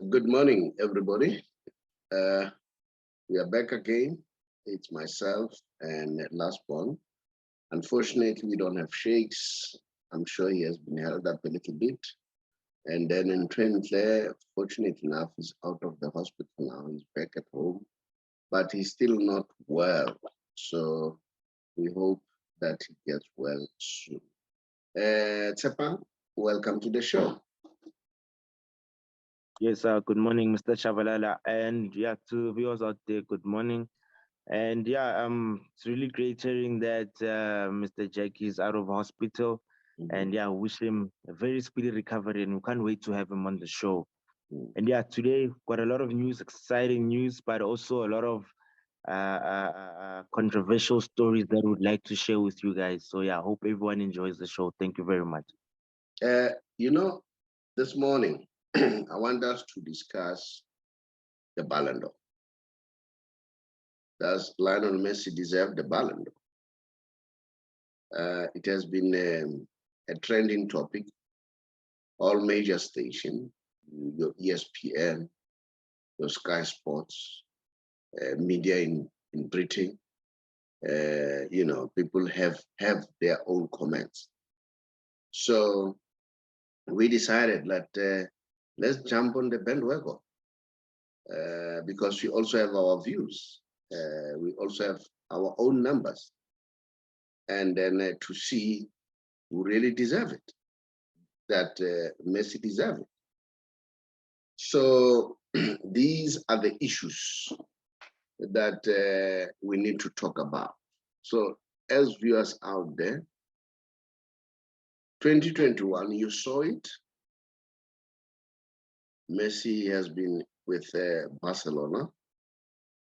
Good morning, everybody. Uh, we are back again. It's myself and last one. Unfortunately, we don't have Shakes. I'm sure he has been held up a little bit. And then in Trent Clare, fortunate enough, is out of the hospital now. He's back at home, but he's still not well. So we hope that he gets well soon. Tsepa, welcome to the show. Yes, good morning, Mr. Shabalala, and yeah, to viewers out there, good morning. And yeah, it's really great hearing that Mr. Jackie is out of hospital, and yeah, wish him a very speedy recovery, and we can't wait to have him on the show. And yeah, today got a lot of news, exciting news, but also a lot of controversial stories that we'd like to share with you guys. So yeah, hope everyone enjoys the show. Thank you very much. Uh, you know, this morning, I want us to discuss the Ballon d'Or. Does Lionel Messi deserve the Ballon d'Or? It has been a trending topic. All major stations, your ESPN, your Sky Sports, media in Britain, people have their own comments. So we decided that let's jump on the bandwagon because we also have our views. We also have our own numbers. And then to see who really deserve it, that Messi deserve it. So these are the issues that we need to talk about. So as viewers out there, 2021, you saw it. Messi has been with Barcelona.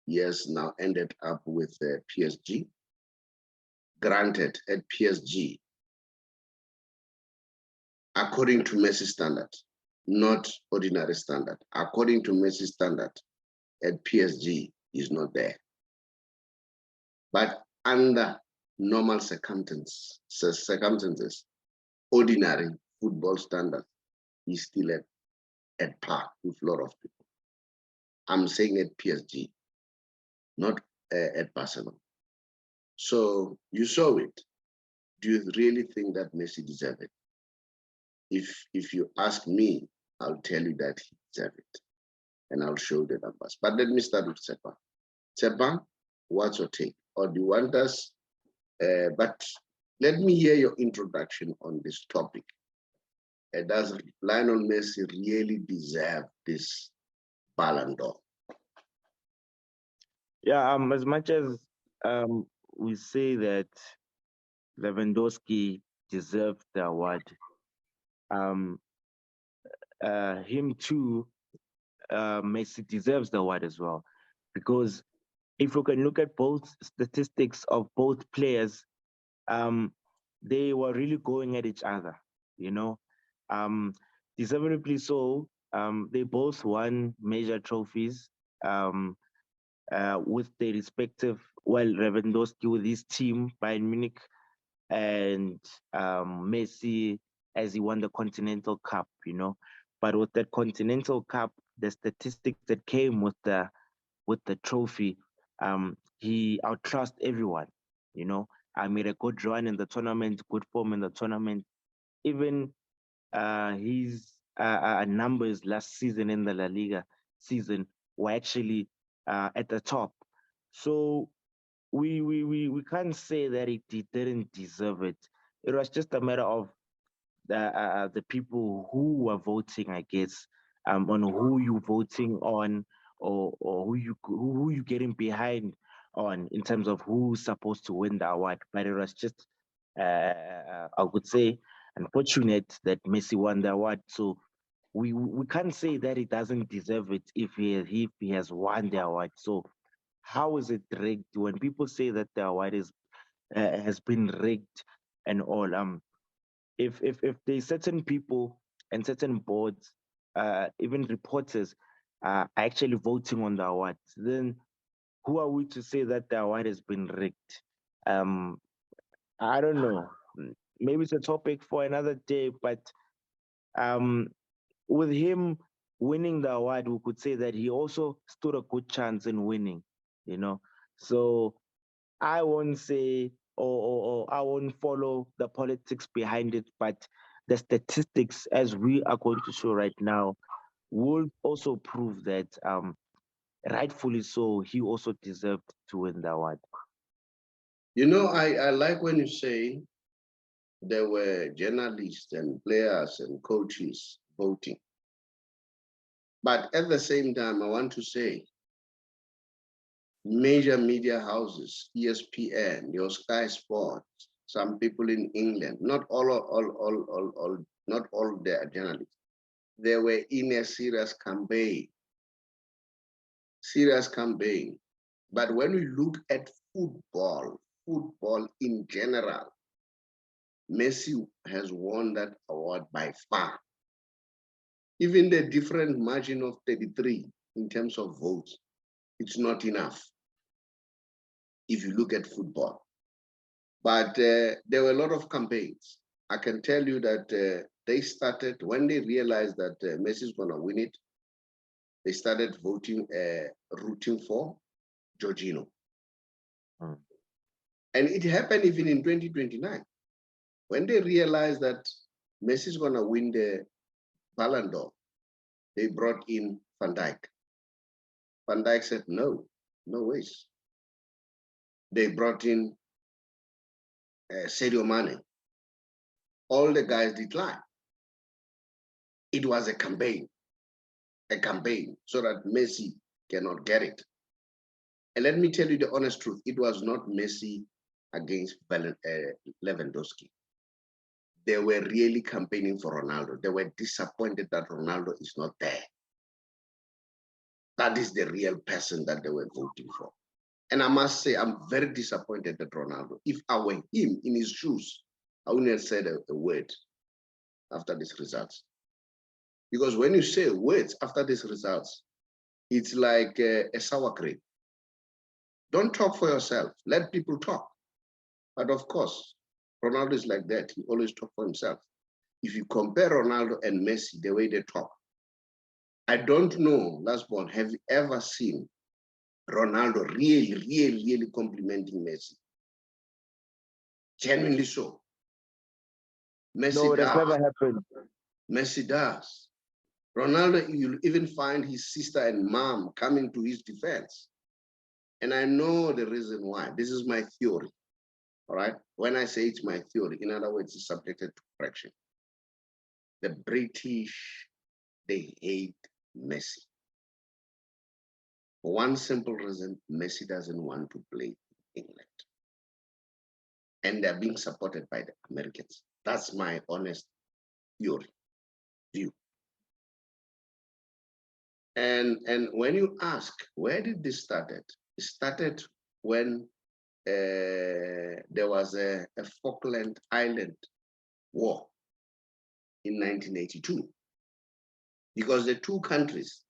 He has now ended up with PSG. Granted, at PSG, according to Messi standard, not ordinary standard. According to Messi standard, at PSG is not there. But under normal circumstances, ordinary football standard, he's still at par with a lot of people. I'm saying at PSG, not at Barcelona. So you saw it. Do you really think that Messi deserves it? If you ask me, I'll tell you that he deserves it. And I'll show the numbers. But let me start with Sepa. Sepa, what's your take? Or do you want us? But let me hear your introduction on this topic. Does Lionel Messi really deserve this Ballon d'Or? Yeah, as much as we say that Lewandowski deserved the award, um, him too, Messi deserves the award as well, because if you can look at both statistics of both players, um, they were really going at each other, you know. Um, Deservedly so. They both won major trophies. Um, with their respective, well, Lewandowski with his team, Bayern Munich, and Messi as he won the Continental Cup, you know. But with that Continental Cup, the statistics that came with the trophy, he outclassed everyone, you know. I made a good run in the tournament, good form in the tournament. Even his numbers last season in the La Liga season were actually at the top. So we can't say that he didn't deserve it. It was just a matter of the people who were voting, I guess, on who you voting on, or who you getting behind on in terms of who's supposed to win the award. But it was just, I would say, unfortunate that Messi won the award. So we can't say that he doesn't deserve it if he has won the award. So how is it rigged? When people say that the award is has been rigged and all, if there's certain people and certain boards, even reporters, are actually voting on the award, then who are we to say that the award has been rigged? Um, I don't know. Maybe it's a topic for another day, but um, with him winning the award, we could say that he also stood a good chance in winning, you know. So I won't say, or I won't follow the politics behind it, but the statistics, as we are going to show right now, will also prove that rightfully so, he also deserved to win the award. You know, I like when you say there were journalists and players and coaches voting. But at the same time, I want to say major media houses, ESPN, your Sky Sports, some people in England, not not all their journalists. They were in a serious campaign. But when we look at football in general, Messi has won that award by far. Even the different margin of 33 in terms of votes, it's not enough if you look at football. But there were a lot of campaigns. I can tell you that they started, when they realized that Messi is going to win it, they started rooting for Jorginho. Mm. And it happened even in 2029. When they realized that Messi is going to win the Ballon d'Or, they brought in Van Dijk. Van Dijk said, no ways. They brought in Sadio Mane. All the guys declined. It was a campaign so that Messi cannot get it. And let me tell you the honest truth, it was not Messi against Lewandowski. They were really campaigning for Ronaldo. They were disappointed that Ronaldo is not there. That is the real person that they were voting for. And I must say, I'm very disappointed at Ronaldo. If I were him in his shoes, I wouldn't have said a word after these results. Because when you say words after these results, it's like a sour cream. Don't talk for yourself. Let people talk. But of course, Ronaldo is like that. He always talks for himself. If you compare Ronaldo and Messi, the way they talk, I don't know, last born, have you ever seen Ronaldo really complimenting Messi? Genuinely so. Messi No, it has does. never happened. Messi does. Ronaldo, you'll even find his sister and mom coming to his defense. And I know the reason why. This is my theory. All right. When I say it's my theory, in other words, it's subjected to correction. The British, they hate Messi. For one simple reason, Messi doesn't want to play in England. And they're being supported by the Americans. That's my honest theory, view. And when you ask, where did this started? It started when there was a Falkland Island War in 1982. Because the two countries,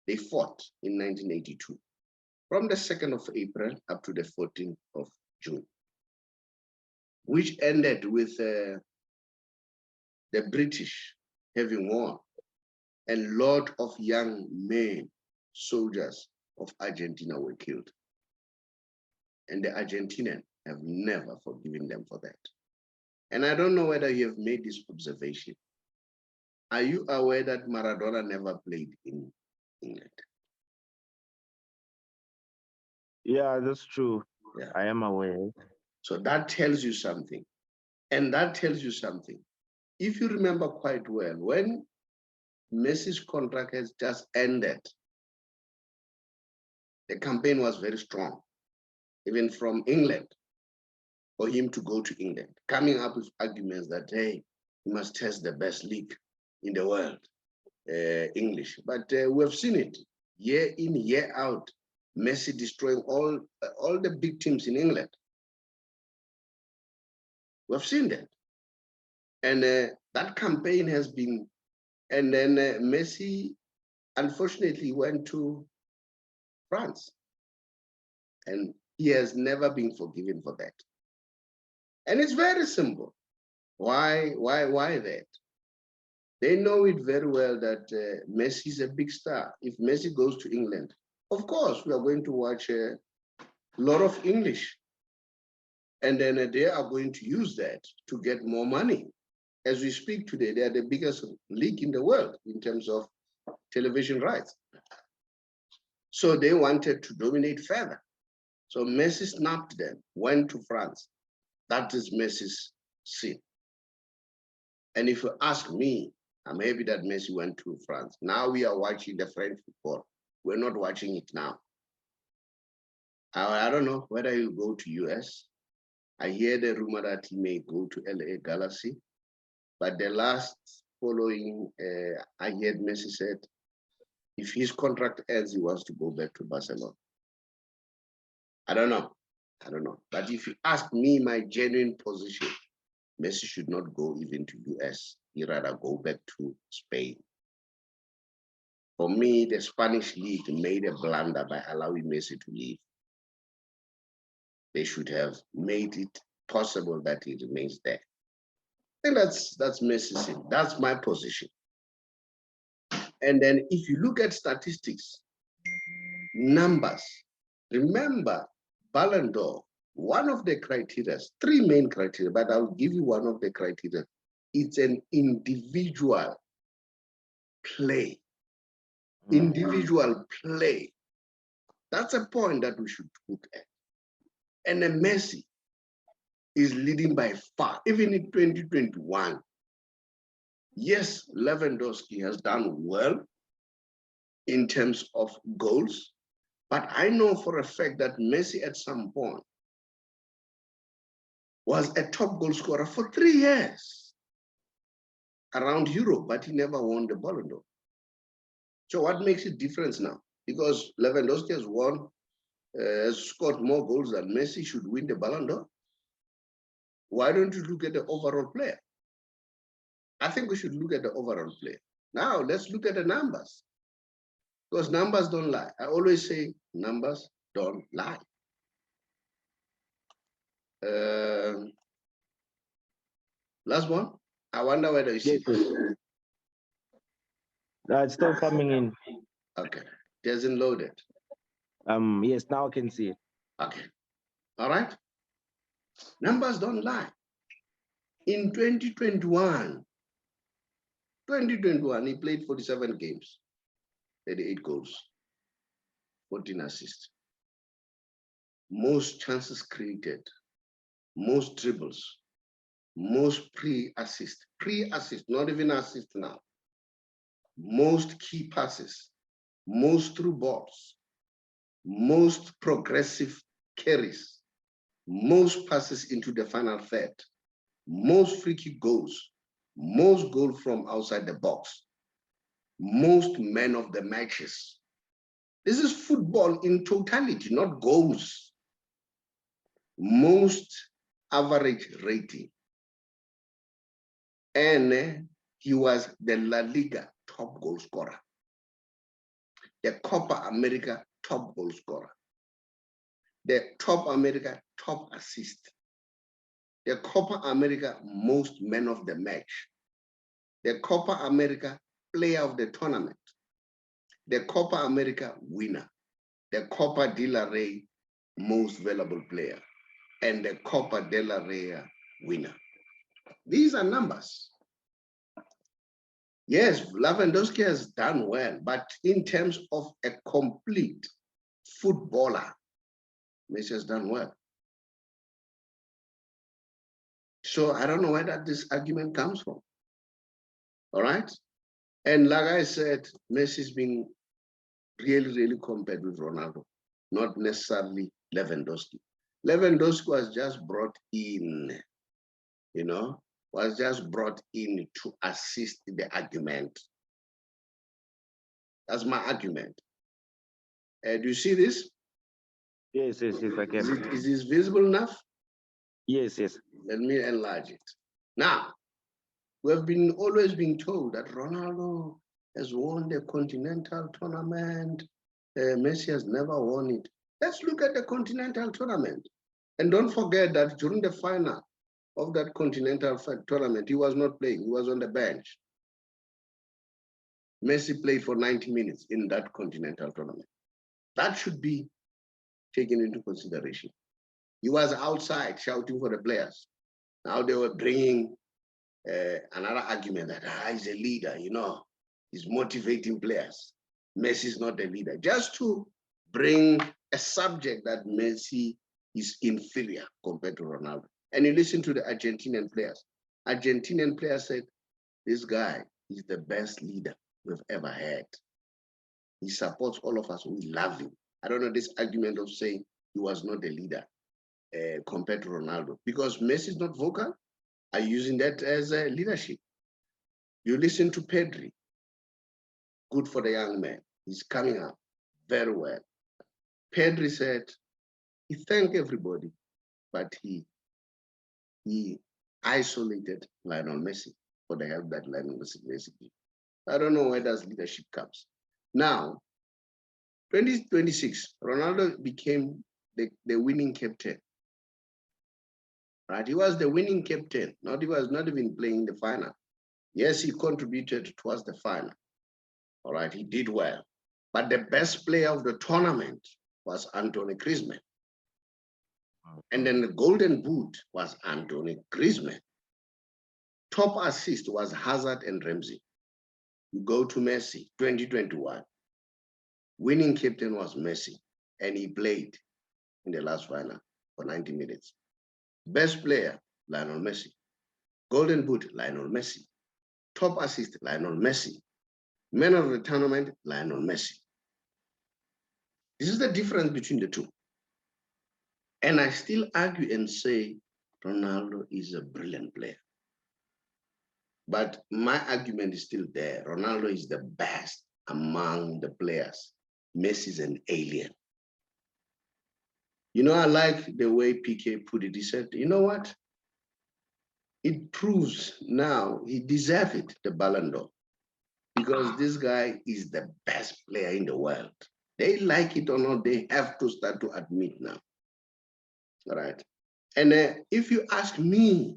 they fought in 1982, from the 2nd of April up to the 14th of June, which ended with the British having won. A lot of young men, soldiers of Argentina were killed. And the Argentinians have never forgiven them for that. And I don't know whether you have made this observation. Are you aware that Maradona never played in England? Yeah, that's true. Yeah. I am aware. So that tells you something. And that tells you something. If you remember quite well, when Messi's contract has just ended, the campaign was very strong, even from England, for him to go to England, coming up with arguments that, hey, he must test the best league in the world, English. But we have seen it year in, year out, Messi destroying all the big teams in England. We have seen that. And that campaign has been, and then Messi, unfortunately, went to France. And he has never been forgiven for that. And it's very simple. Why that? They know it very well that Messi is a big star. If Messi goes to England, of course, we are going to watch a lot of English. And then they are going to use that to get more money. As we speak today, they are the biggest league in the world in terms of television rights. So they wanted to dominate further. So Messi snapped them, went to France. That is Messi's sin. And if you ask me, I'm happy that Messi went to France. Now we are watching the French football. We're not watching it now. I don't know whether you go to US. I hear the rumor that he may go to LA Galaxy. But the last following, I heard Messi said, if his contract ends, he wants to go back to Barcelona. I don't know. But if you ask me my genuine position, Messi should not go even to US. He'd rather go back to Spain. For me, the Spanish league made a blunder by allowing Messi to leave. They should have made it possible that he remains there. I think that's Messi's sin. That's my position. And then if you look at statistics, numbers, remember Ballon d'Or, one of the criteria, three main criteria, but I'll give you one of the criteria. It's an individual play. Individual play. That's a point that we should look at. And then Messi is leading by far, even in 2021. Yes, Lewandowski has done well in terms of goals, but I know for a fact that Messi at some point was a top goal scorer for 3 years around Europe, but he never won the Ballon d'Or. So what makes it different now? Because Lewandowski has scored more goals than Messi, should win the Ballon d'Or. Why don't you look at the overall player? I think we should look at the overall player. Now let's look at the numbers. Because numbers don't lie. I always say numbers don't lie. Last one. I wonder whether you see. It's still coming in. Okay. It hasn't loaded. Yes, now I can see it. Okay. All right. Numbers don't lie. In 2021, he played 47 games, 38 goals, 14 assists. Most chances created, most dribbles, most pre-assist, not even assist now. Most key passes, most through balls, most progressive carries, most passes into the final third, most free kick goals, most goal from outside the box, most men of the matches. This is football in totality, not goals. Most average rating. And he was the La Liga top goal scorer, the Copa America top goal scorer, the Top America top assist, the Copa America most men of the match, the Copa America player of the tournament, the Copa America winner, the Copa del Rey most valuable player, and the Copa del Rey winner. These are numbers. Yes, Lewandowski has done well, but in terms of a complete footballer, Messi has done well. So I don't know where that this argument comes from. All right? And like I said, Messi's been really compared with Ronaldo, not necessarily Lewandowski. Lewandowski was just brought in, was just brought in to assist the argument. That's my argument. Do you see this? Yes, I can. Is this visible enough? Yes. Let me enlarge it. Now, we have always been told that Ronaldo has won the Continental Tournament. Messi has never won it. Let's look at the Continental Tournament. And don't forget that during the final of that Continental Tournament, he was not playing. He was on the bench. Messi played for 90 minutes in that continental tournament. That should be taken into consideration. He was outside shouting for the players. Now they were bringing another argument that he's a leader, he's motivating players. Messi is not a leader. Just to bring a subject that Messi is inferior compared to Ronaldo. And you listen to the Argentinian players. Argentinian players said, this guy is the best leader we've ever had. He supports all of us. We love him. I don't know this argument of saying he was not a leader compared to Ronaldo, because Messi is not vocal. Are using that as a leadership. You listen to Pedri, good for the young man. He's coming up very well. Pedri said he thanked everybody, but he isolated Lionel Messi for the help that Lionel Messi did. I don't know where does leadership comes. Now, 2026, Ronaldo became the winning captain. Right? He was the winning captain. He was not even playing the final. Yes, he contributed towards the final. All right, he did well. But the best player of the tournament was Anthony Griezmann. And then the golden boot was Anthony Griezmann. Top assist was Hazard and Ramsey. You go to Messi, 2021. Winning captain was Messi, and he played in the last final for 90 minutes. Best player, Lionel Messi. Golden boot, Lionel Messi. Top assist, Lionel Messi. Man of the tournament, Lionel Messi. This is the difference between the two. And I still argue and say Ronaldo is a brilliant player. But my argument is still there. Ronaldo is the best among the players. Messi is an alien. I like the way Piqué put it. He said, you know what? It proves now he deserves it, the Ballon d'Or, because this guy is the best player in the world. They like it or not, they have to start to admit now. All right. And if you ask me,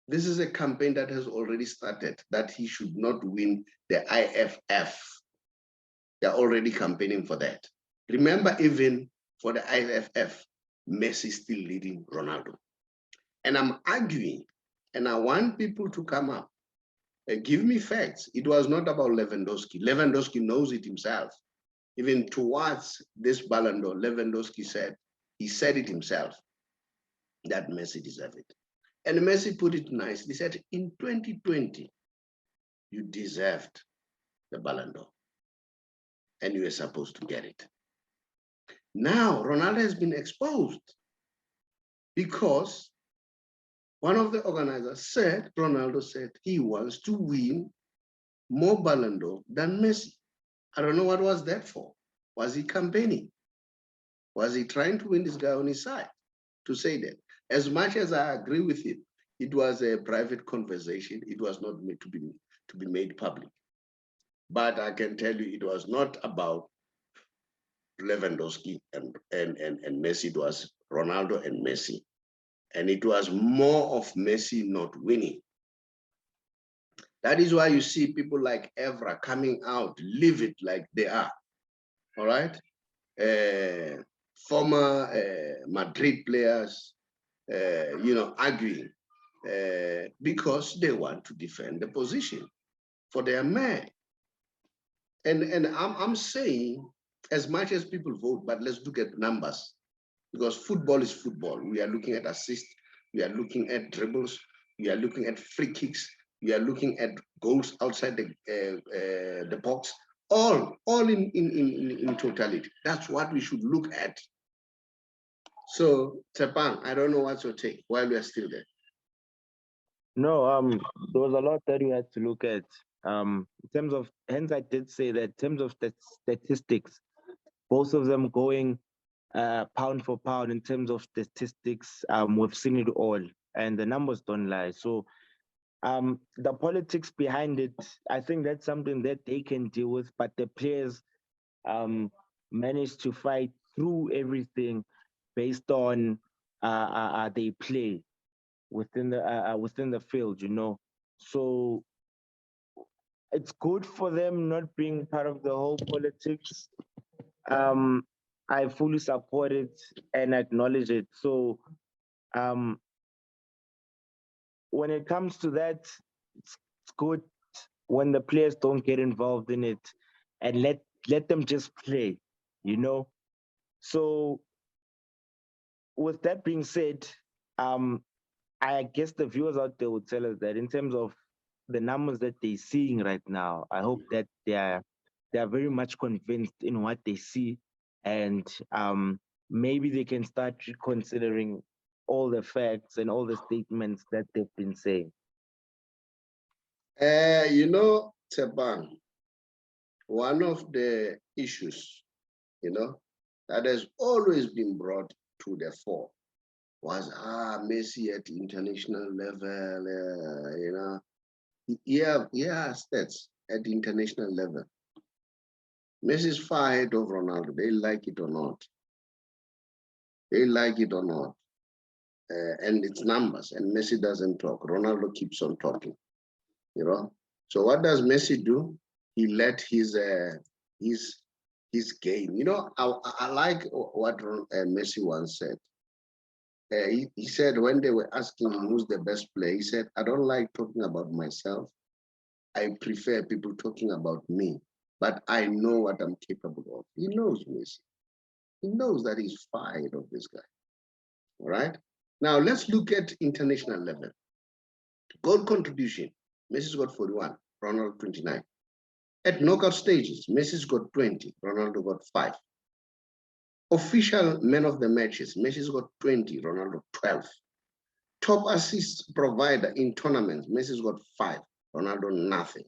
this is a campaign that has already started, that he should not win the IFF. They're already campaigning for that. Remember, even for the IFF, Messi is still leading Ronaldo. And I'm arguing, and I want people to come up and give me facts. It was not about Lewandowski. Lewandowski knows it himself. Even towards this Ballon d'Or, Lewandowski said, he said it himself, that Messi deserved it. And Messi put it nicely. He said, in 2020, you deserved the Ballon d'Or, and you were supposed to get it. Now, Ronaldo has been exposed because one of the organizers said, Ronaldo said, he wants to win more Ballon d'Or than Messi. I don't know what was that for. Was he campaigning? Was he trying to win this guy on his side to say that? As much as I agree with him, it was a private conversation. It was not meant to be made public. But I can tell you, it was not about Lewandowski and Messi. It was Ronaldo and Messi. And it was more of Messi not winning. That is why you see people like Evra coming out, live it like they are. All right? Former Madrid players, arguing because they want to defend the position for their man. And I'm saying, as much as people vote, but let's look at numbers, because football is football. We are looking at assists, we are looking at dribbles, we are looking at free kicks, we are looking at goals outside the box, all in totality. That's what we should look at. So, Tepang, I don't know what's your take while we are still there. No, there was a lot that we had to look at. In terms of, hence I did say that in terms of the statistics, both of them going pound for pound in terms of statistics, we've seen it all, and the numbers don't lie. So the politics behind it, I think that's something that they can deal with, but the players managed to fight through everything based on they play within the field, So it's good for them not being part of the whole politics. Um, I fully support it and acknowledge it. So um, when it comes to that, it's good when the players don't get involved in it and let them just play, you know. So with that being said, um, I guess the viewers out there would tell us that in terms of the numbers that they're seeing right now, I hope that they are very much convinced in what they see, and maybe they can start reconsidering all the facts and all the statements that they've been saying. Teban, one of the issues, that has always been brought to the fore was Messi at international level, yeah, stats at international level. Messi is far ahead of Ronaldo. They like it or not. They like it or not. And it's numbers. And Messi doesn't talk. Ronaldo keeps on talking. So what does Messi do? He let his game. I like what Messi once said. He said when they were asking him who's the best player, he said, I don't like talking about myself. I prefer people talking about me, but I know what I'm capable of. He knows Messi. He knows that he's far ahead of this guy. All right. Now let's look at international level. Goal contribution. Messi's got 41, Ronaldo 29. At knockout stages, Messi's got 20, Ronaldo got 5. Official man of the matches, Messi's got 20, Ronaldo 12. Top assist provider in tournaments, Messi's got 5, Ronaldo nothing.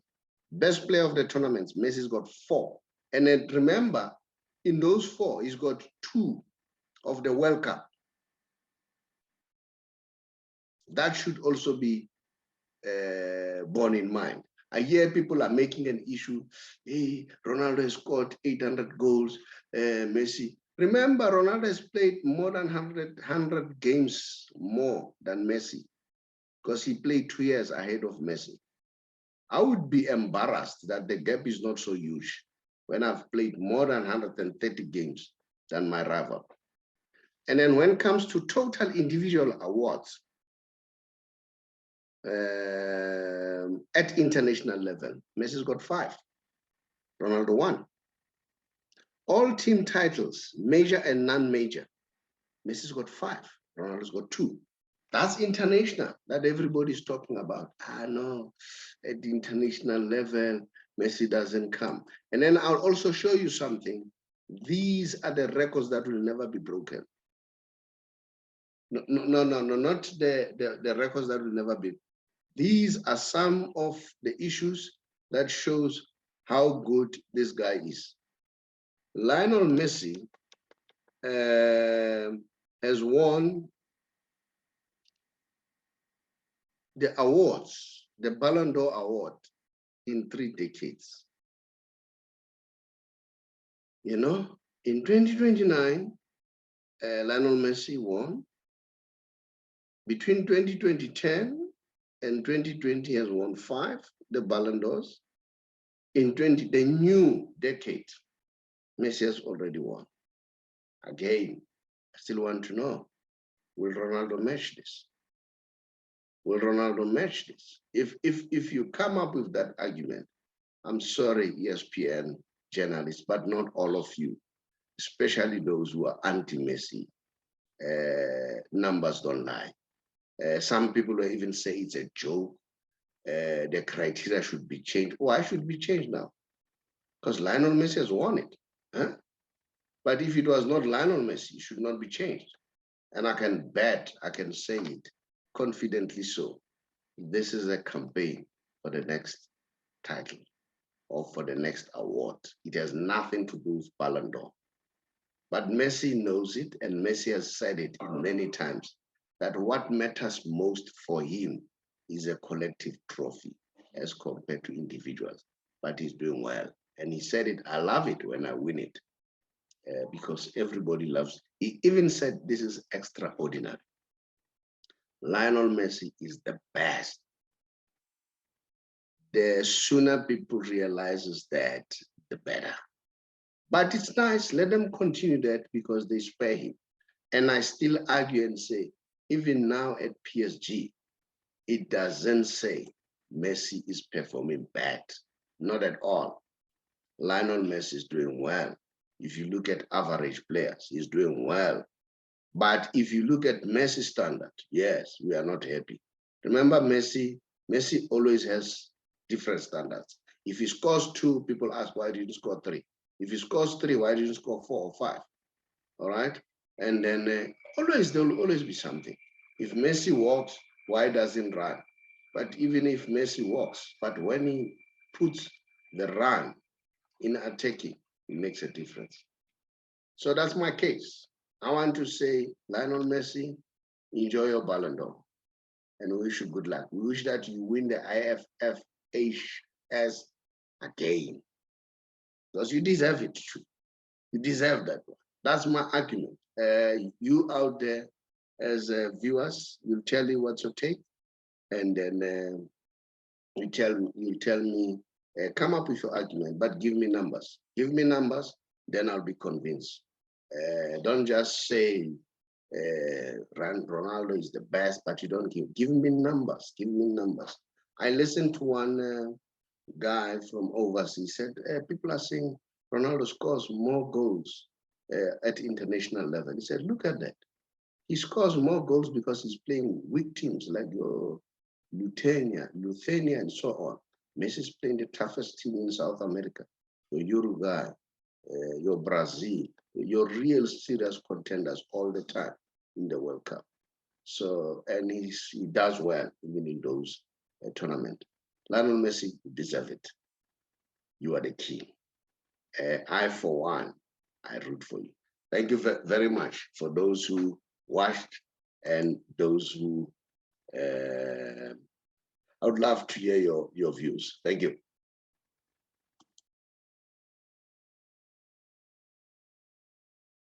Best player of the tournaments, Messi's got 4. And then remember, in those 4, he's got 2 of the World Cup. That should also be borne in mind. I hear people are making an issue. Hey, Ronaldo has scored 800 goals, Messi. Remember, Ronaldo has played more than 100 games more than Messi because he played 2 years ahead of Messi. I would be embarrassed that the gap is not so huge when I've played more than 130 games than my rival. And then when it comes to total individual awards, at international level, Messi's got 5, Ronaldo 1. All team titles, major and non-major, Messi's got 5, Ronaldo's got 2. That's international, that everybody's talking about. No, at the international level, Messi doesn't come. And then I'll also show you something. These are the records that will never be broken. No, not the records that will never be. These are some of the issues that shows how good this guy is. Lionel Messi has won the awards, the Ballon d'Or award, in 3 decades. In 2029, Lionel Messi won. Between 2010 and 2020, he has won 5, the Ballon d'Ors. In the new decade, Messi has already won. Again, I still want to know, will Ronaldo match this? Will Ronaldo match this? If you come up with that argument, I'm sorry, ESPN journalists, but not all of you, especially those who are anti-Messi. Numbers don't lie. Some people will even say it's a joke. The criteria should be changed. Why should it be changed now? Because Lionel Messi has won it. Huh? But if it was not Lionel Messi, it should not be changed. And I can bet, I can say it confidently so. This is a campaign for the next title or for the next award. It has nothing to do with Ballon d'Or. But Messi knows it, and Messi has said it many times, that what matters most for him is a collective trophy as compared to individuals. But he's doing well. And he said it, I love it when I win it. Because everybody loves it. He even said this is extraordinary. Lionel Messi is the best. the sooner people realizes that, the better. But it's nice, let them continue that because they spare him. And I still argue and say, even now at PSG, it doesn't say Messi is performing bad, not at all. Lionel Messi is doing well. If you look at average players, he's doing well. But if you look at Messi standard, yes, we are not happy. Remember Messi always has different standards. If he scores 2, people ask, why didn't you score 3? If he scores 3, why didn't you score 4 or 5? All right? And then there will always be something. If Messi walks, why doesn't run? But even if Messi walks, but when he puts the run in attacking, it makes a difference. So that's my case. I want to say, Lionel Messi, enjoy your Ballon d'Or. And we wish you good luck. We wish that you win the IFFHS again. Because you deserve it too. You deserve that one. That's my argument. You out there as viewers, you'll tell me what's your take. And then you tell me, come up with your argument, but give me numbers. Give me numbers, then I'll be convinced. Don't just say Ronaldo is the best, but you don't give me numbers. Give me numbers. I listened to one guy from overseas. He said people are saying Ronaldo scores more goals at international level. He said, look at that. He scores more goals because he's playing weak teams like your Lithuania, and so on. Messi's playing the toughest team in South America, your Uruguay, your Brazil, your real serious contenders all the time in the World Cup. So, and he does well even in those tournaments. Lionel Messi, you deserve it. You are the king. I, for one, I root for you. Thank you very much for those who watched and those who I would love to hear your views. Thank you.